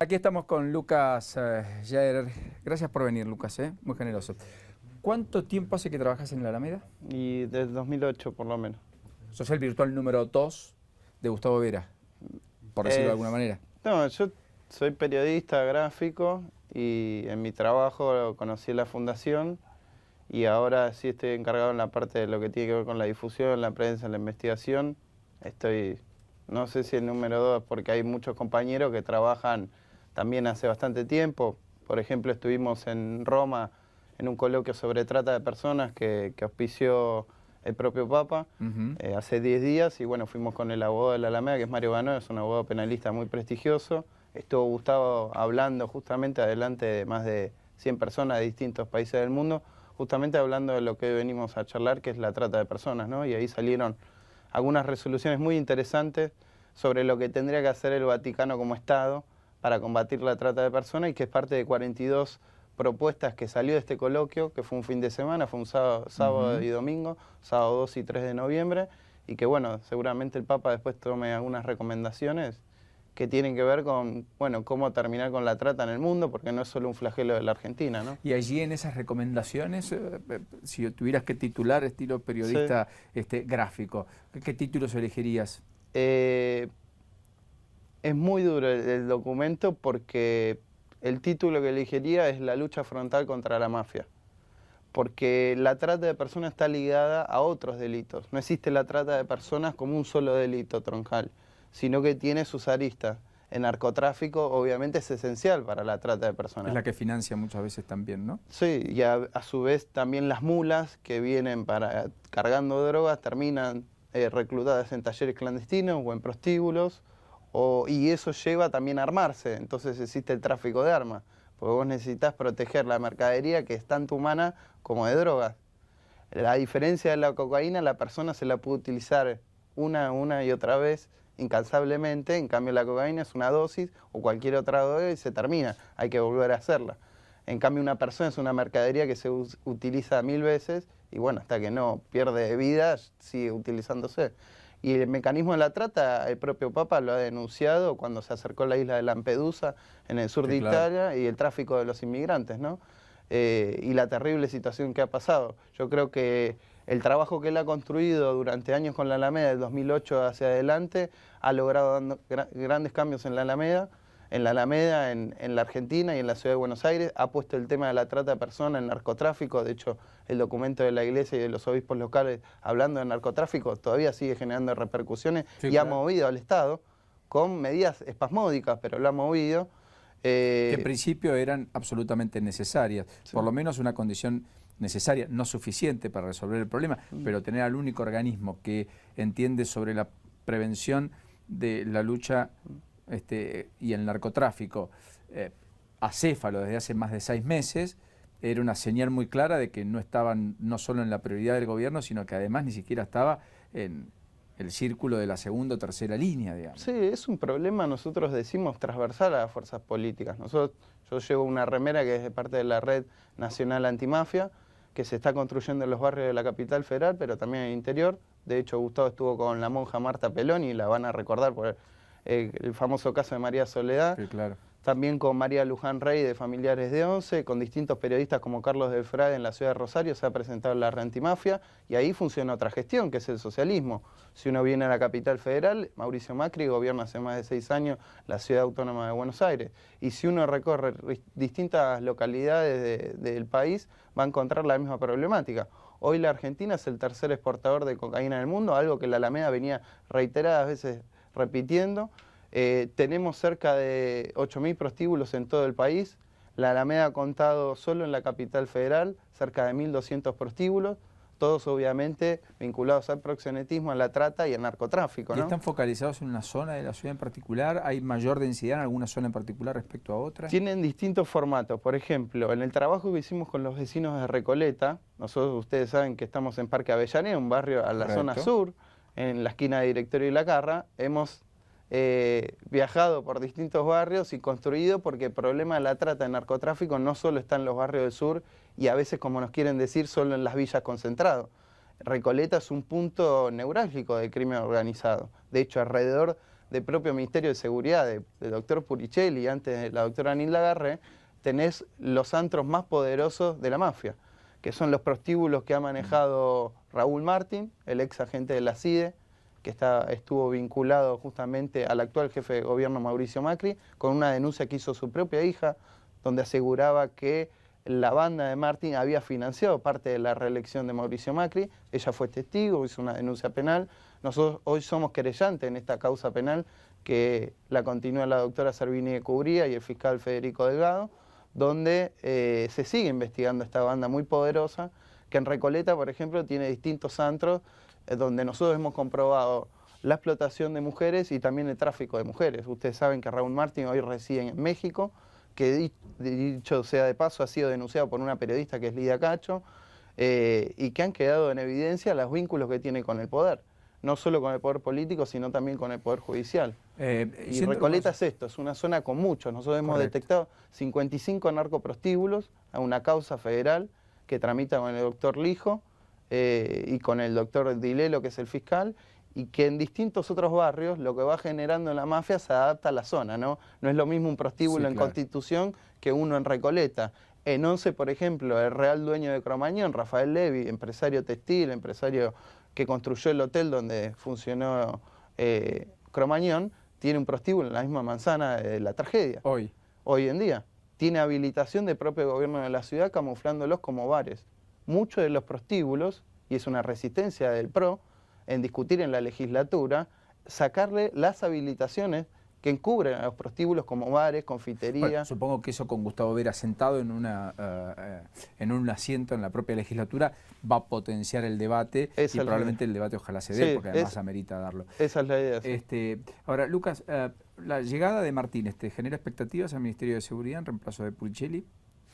Aquí estamos con Lucas Jaerer. Gracias por venir, Lucas, muy generoso. ¿Cuánto tiempo hace que trabajas en la Alameda? Y desde 2008 por lo menos. Sos el virtual número 2 de Gustavo Vera, por decirlo de alguna manera. No, yo soy periodista gráfico y en mi trabajo conocí la fundación y ahora sí estoy encargado en la parte de lo que tiene que ver con la difusión, la prensa, la investigación. Estoy, no sé si el número 2 porque hay muchos compañeros que trabajan también hace bastante tiempo. Por ejemplo, estuvimos en Roma en un coloquio sobre trata de personas que auspició el propio Papa hace 10 días y bueno, fuimos con el abogado de la Alameda, que es Mario Ganó, es un abogado penalista muy prestigioso. Estuvo Gustavo hablando justamente adelante de más de 100 personas de distintos países del mundo, justamente hablando de lo que hoy venimos a charlar, que es la trata de personas, ¿no? Y ahí salieron algunas resoluciones muy interesantes sobre lo que tendría que hacer el Vaticano como Estado para combatir la trata de personas y que es parte de 42 propuestas que salió de este coloquio, que fue un fin de semana, fue un sábado y domingo, sábado 2 y 3 de noviembre, y que bueno, seguramente el Papa después tome algunas recomendaciones que tienen que ver con, bueno, cómo terminar con la trata en el mundo, porque no es solo un flagelo de la Argentina, ¿no? Y allí en esas recomendaciones, si tuvieras que titular estilo periodista gráfico, ¿qué títulos elegirías? Es muy duro el documento porque el título que elegiría es La lucha frontal contra la mafia. Porque la trata de personas está ligada a otros delitos. No existe la trata de personas como un solo delito troncal, sino que tiene sus aristas. El narcotráfico obviamente es esencial para la trata de personas. Es la que financia muchas veces también, ¿no? Sí, y a su vez también las mulas que vienen cargando drogas terminan reclutadas en talleres clandestinos o en prostíbulos. Y eso lleva también a armarse, entonces existe el tráfico de armas, porque vos necesitas proteger la mercadería que es tanto humana como de drogas. A diferencia de la cocaína, la persona se la puede utilizar una y otra vez incansablemente, en cambio la cocaína es una dosis o cualquier otra droga y se termina, hay que volver a hacerla. En cambio una persona es una mercadería que se utiliza 1000 veces y bueno, hasta que no pierde vida sigue utilizándose. Y el mecanismo de la trata, el propio Papa lo ha denunciado cuando se acercó a la isla de Lampedusa, en el sur de Italia, y el tráfico de los inmigrantes, ¿no? Y la terrible situación que ha pasado. Yo creo que el trabajo que él ha construido durante años con la Alameda, del 2008 hacia adelante, ha logrado grandes cambios en la Alameda, en la Argentina y en la ciudad de Buenos Aires, ha puesto el tema de la trata de personas, el narcotráfico. De hecho, el documento de la Iglesia y de los obispos locales hablando de narcotráfico todavía sigue generando repercusiones ha movido al Estado con medidas espasmódicas, pero lo ha movido. Que en principio eran absolutamente necesarias, por lo menos una condición necesaria, no suficiente para resolver el problema, pero tener al único organismo que entiende sobre la prevención de la lucha y el narcotráfico acéfalo desde hace más de 6 meses, era una señal muy clara de que no estaban no solo en la prioridad del gobierno, sino que además ni siquiera estaba en el círculo de la segunda o tercera línea, digamos. Sí, es un problema, nosotros decimos, transversal a las fuerzas políticas. Yo llevo una remera que es de parte de la Red Nacional Antimafia, que se está construyendo en los barrios de la capital federal, pero también en el interior. De hecho, Gustavo estuvo con la monja Marta Peloni, y la van a recordar por el famoso caso de María Soledad. Sí, claro. También con María Luján Rey de Familiares de Once, con distintos periodistas como Carlos del Frade en la ciudad de Rosario se ha presentado la Red Antimafia y ahí funciona otra gestión, que es el socialismo. Si uno viene a la capital federal, Mauricio Macri gobierna hace más de 6 años la ciudad autónoma de Buenos Aires. Y si uno recorre distintas localidades del país, va a encontrar la misma problemática. Hoy la Argentina es el tercer exportador de cocaína del mundo, algo que la Alameda venía reiteradas veces repitiendo. Tenemos cerca de 8.000 prostíbulos en todo el país. La Alameda ha contado solo en la capital federal cerca de 1.200 prostíbulos, todos obviamente vinculados al proxenetismo, a la trata y al narcotráfico, ¿no? ¿Y están focalizados en una zona de la ciudad en particular? ¿Hay mayor densidad en alguna zona en particular respecto a otra? Tienen distintos formatos. Por ejemplo, en el trabajo que hicimos con los vecinos de Recoleta, ustedes saben que estamos en Parque Avellaneda, un barrio a la zona sur, en la esquina de Directorio y La Carra, hemos viajado por distintos barrios y construido, porque el problema de la trata de narcotráfico no solo está en los barrios del sur y a veces, como nos quieren decir, solo en las villas concentradas. Recoleta es un punto neurálgico del crimen organizado. De hecho, alrededor del propio Ministerio de Seguridad, del doctor Puricelli, antes de la doctora Nilda Garré, tenés los antros más poderosos de la mafia, que son los prostíbulos que ha manejado Raúl Martín, el ex agente de la CIDE, que estuvo vinculado justamente al actual jefe de gobierno Mauricio Macri, con una denuncia que hizo su propia hija, donde aseguraba que la banda de Martín había financiado parte de la reelección de Mauricio Macri. Ella fue testigo, hizo una denuncia penal. Nosotros hoy somos querellantes en esta causa penal que la continúa la doctora Servini de Cubría y el fiscal Federico Delgado, donde se sigue investigando esta banda muy poderosa, que en Recoleta, por ejemplo, tiene distintos antros donde nosotros hemos comprobado la explotación de mujeres y también el tráfico de mujeres. Ustedes saben que Raúl Martín hoy reside en México, que dicho sea de paso ha sido denunciado por una periodista que es Lidia Cacho, y que han quedado en evidencia los vínculos que tiene con el poder, no solo con el poder político, sino también con el poder judicial. Y Recoleta es esto, es una zona con muchos. Nosotros hemos detectado 55 narcoprostíbulos a una causa federal que tramita con el doctor Lijo y con el doctor Dilelo, que es el fiscal, y que en distintos otros barrios lo que va generando en la mafia se adapta a la zona, ¿no? No es lo mismo un prostíbulo en Constitución que uno en Recoleta. En Once, por ejemplo, el real dueño de Cromañón, Rafael Levy, empresario textil, empresario que construyó el hotel donde funcionó Cromañón, tiene un prostíbulo en la misma manzana de la tragedia. Hoy en día. Tiene habilitación del propio gobierno de la ciudad camuflándolos como bares. Muchos de los prostíbulos, y es una resistencia del PRO, en discutir en la legislatura, sacarle las habilitaciones que encubren a los prostíbulos como bares, confiterías. Bueno, supongo que eso con Gustavo Vera sentado en un asiento en la propia legislatura va a potenciar el debate y probablemente el debate ojalá se dé, porque además amerita darlo. Esa es la idea. Sí. Ahora, Lucas, la llegada de Martín ¿genera expectativas al Ministerio de Seguridad en reemplazo de Puricelli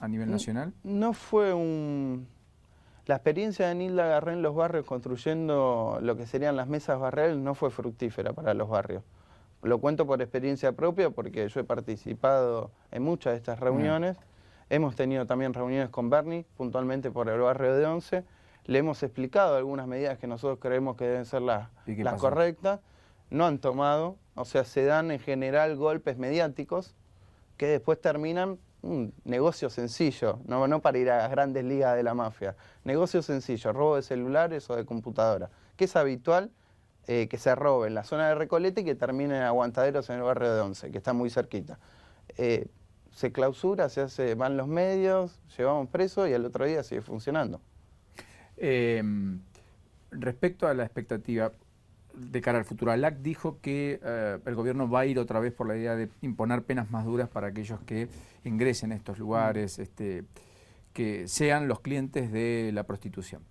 a nivel nacional? No fue La experiencia de Nilda Garré en los barrios construyendo lo que serían las mesas barriales no fue fructífera para los barrios. Lo cuento por experiencia propia porque yo he participado en muchas de estas reuniones. Hemos tenido también reuniones con Bernie, puntualmente por el barrio de Once. Le hemos explicado algunas medidas que nosotros creemos que deben ser las correctas. No han tomado, o sea, se dan en general golpes mediáticos que después terminan un negocio sencillo, no para ir a las grandes ligas de la mafia. Negocio sencillo, robo de celulares o de computadora, que es habitual que se robe en la zona de Recoleta y que termine en aguantaderos en el barrio de Once, que está muy cerquita. Se clausura, van los medios, llevamos preso y al otro día sigue funcionando. Respecto a la expectativa de cara al futuro, ALAC dijo que el gobierno va a ir otra vez por la idea de imponer penas más duras para aquellos que ingresen a estos lugares, que sean los clientes de la prostitución.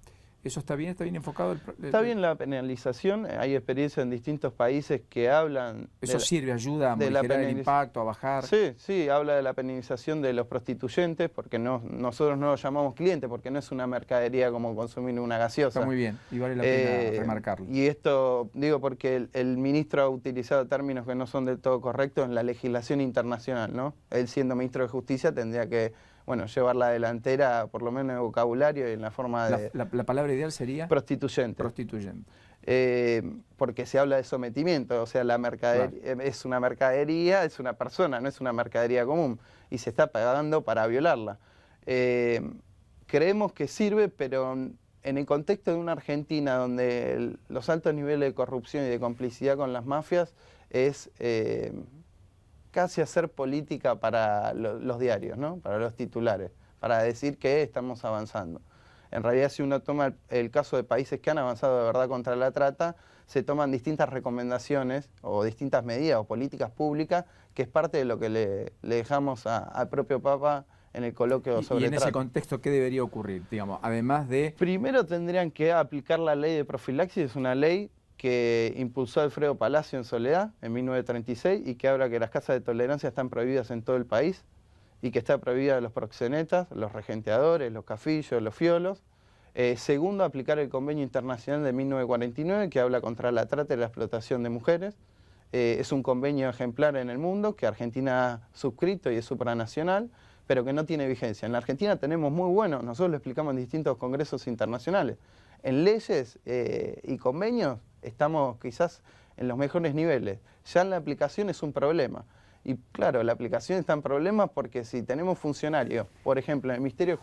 ¿Eso está bien? ¿Está bien enfocado? Está bien la penalización. Hay experiencias en distintos países que hablan... ¿Eso sirve, ayuda a modificar el impacto, a bajar? Sí, habla de la penalización de los prostituyentes, porque nosotros no los llamamos clientes, porque no es una mercadería como consumir una gaseosa. Está muy bien, y vale la pena remarcarlo. Y esto digo porque el ministro ha utilizado términos que no son del todo correctos en la legislación internacional, ¿no? Él, siendo ministro de Justicia, tendría que llevar la delantera, por lo menos en el vocabulario y en la forma de... La palabra ideal sería... Prostituyente. Prostituyente. Porque se habla de sometimiento, o sea, la mercadería es una mercadería, es una persona, no es una mercadería común, y se está pagando para violarla. Creemos que sirve, pero en el contexto de una Argentina donde los altos niveles de corrupción y de complicidad con las mafias es... casi hacer política para los diarios, ¿no? Para los titulares, para decir que estamos avanzando. En realidad, si uno toma el caso de países que han avanzado de verdad contra la trata, se toman distintas recomendaciones o distintas medidas o políticas públicas, que es parte de lo que le dejamos al propio Papa en el coloquio sobre trata. ¿Y en ese contexto qué debería ocurrir, digamos, además de...? Primero tendrían que aplicar la ley de profilaxis, es una ley que impulsó Alfredo Palacio en Soledad en 1936 y que habla que las casas de tolerancia están prohibidas en todo el país y que está prohibida los proxenetas, los regenteadores, los cafillos, los fiolos. Segundo, aplicar el convenio internacional de 1949 que habla contra la trata y la explotación de mujeres. Es un convenio ejemplar en el mundo que Argentina ha suscrito y es supranacional, pero que no tiene vigencia. En la Argentina tenemos muy bueno, nosotros lo explicamos en distintos congresos internacionales. En leyes y convenios estamos quizás en los mejores niveles. Ya en la aplicación es un problema. Y claro, la aplicación está en problemas porque si tenemos funcionarios, por ejemplo, en el Ministerio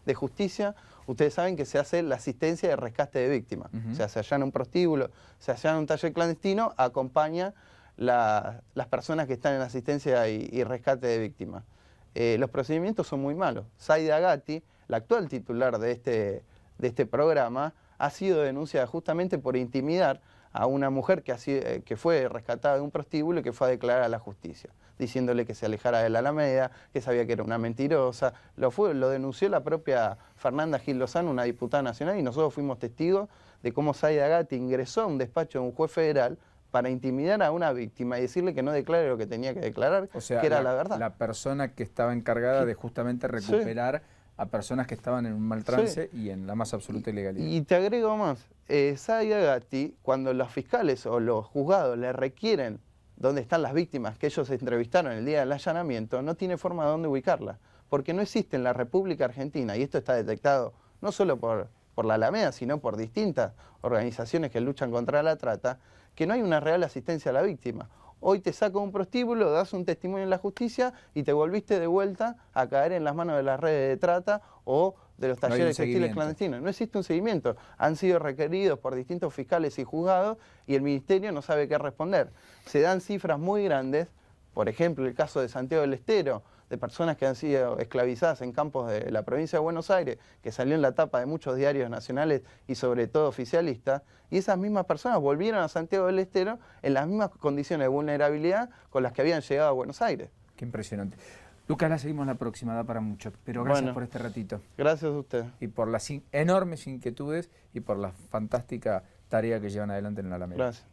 de Justicia, ustedes saben que se hace la asistencia de rescate de víctimas. O sea, se allana un prostíbulo, se allana un taller clandestino, acompaña las personas que están en asistencia y rescate de víctimas. Los procedimientos son muy malos. Zaida Gatti, la actual titular de este programa, ha sido denunciada justamente por intimidar a una mujer que fue rescatada de un prostíbulo y que fue a declarar a la justicia, diciéndole que se alejara de la Alameda, que sabía que era una mentirosa. Lo denunció la propia Fernanda Gil Lozano, una diputada nacional, y nosotros fuimos testigos de cómo Zaida Gatti ingresó a un despacho de un juez federal para intimidar a una víctima y decirle que no declare lo que tenía que declarar, o sea, que era la verdad. La persona que estaba encargada de justamente recuperar a personas que estaban en un mal trance y en la más absoluta ilegalidad. Y te agrego más, Zaida Gatti, cuando los fiscales o los juzgados le requieren dónde están las víctimas que ellos entrevistaron el día del allanamiento, no tiene forma de dónde ubicarlas, porque no existe en la República Argentina, y esto está detectado no solo por la Alameda, sino por distintas organizaciones que luchan contra la trata, que no hay una real asistencia a la víctima. Hoy te saco un prostíbulo, das un testimonio en la justicia y te volviste de vuelta a caer en las manos de las redes de trata o de los talleres textiles clandestinos. No existe un seguimiento. Han sido requeridos por distintos fiscales y juzgados y el Ministerio no sabe qué responder. Se dan cifras muy grandes, por ejemplo, el caso de Santiago del Estero, de personas que han sido esclavizadas en campos de la provincia de Buenos Aires, que salió en la tapa de muchos diarios nacionales y sobre todo oficialistas, y esas mismas personas volvieron a Santiago del Estero en las mismas condiciones de vulnerabilidad con las que habían llegado a Buenos Aires. Qué impresionante. Lucas, la seguimos la próxima, da para mucho, pero gracias por este ratito. Gracias a usted. Y por las enormes inquietudes y por la fantástica tarea que llevan adelante en la Alameda. Gracias.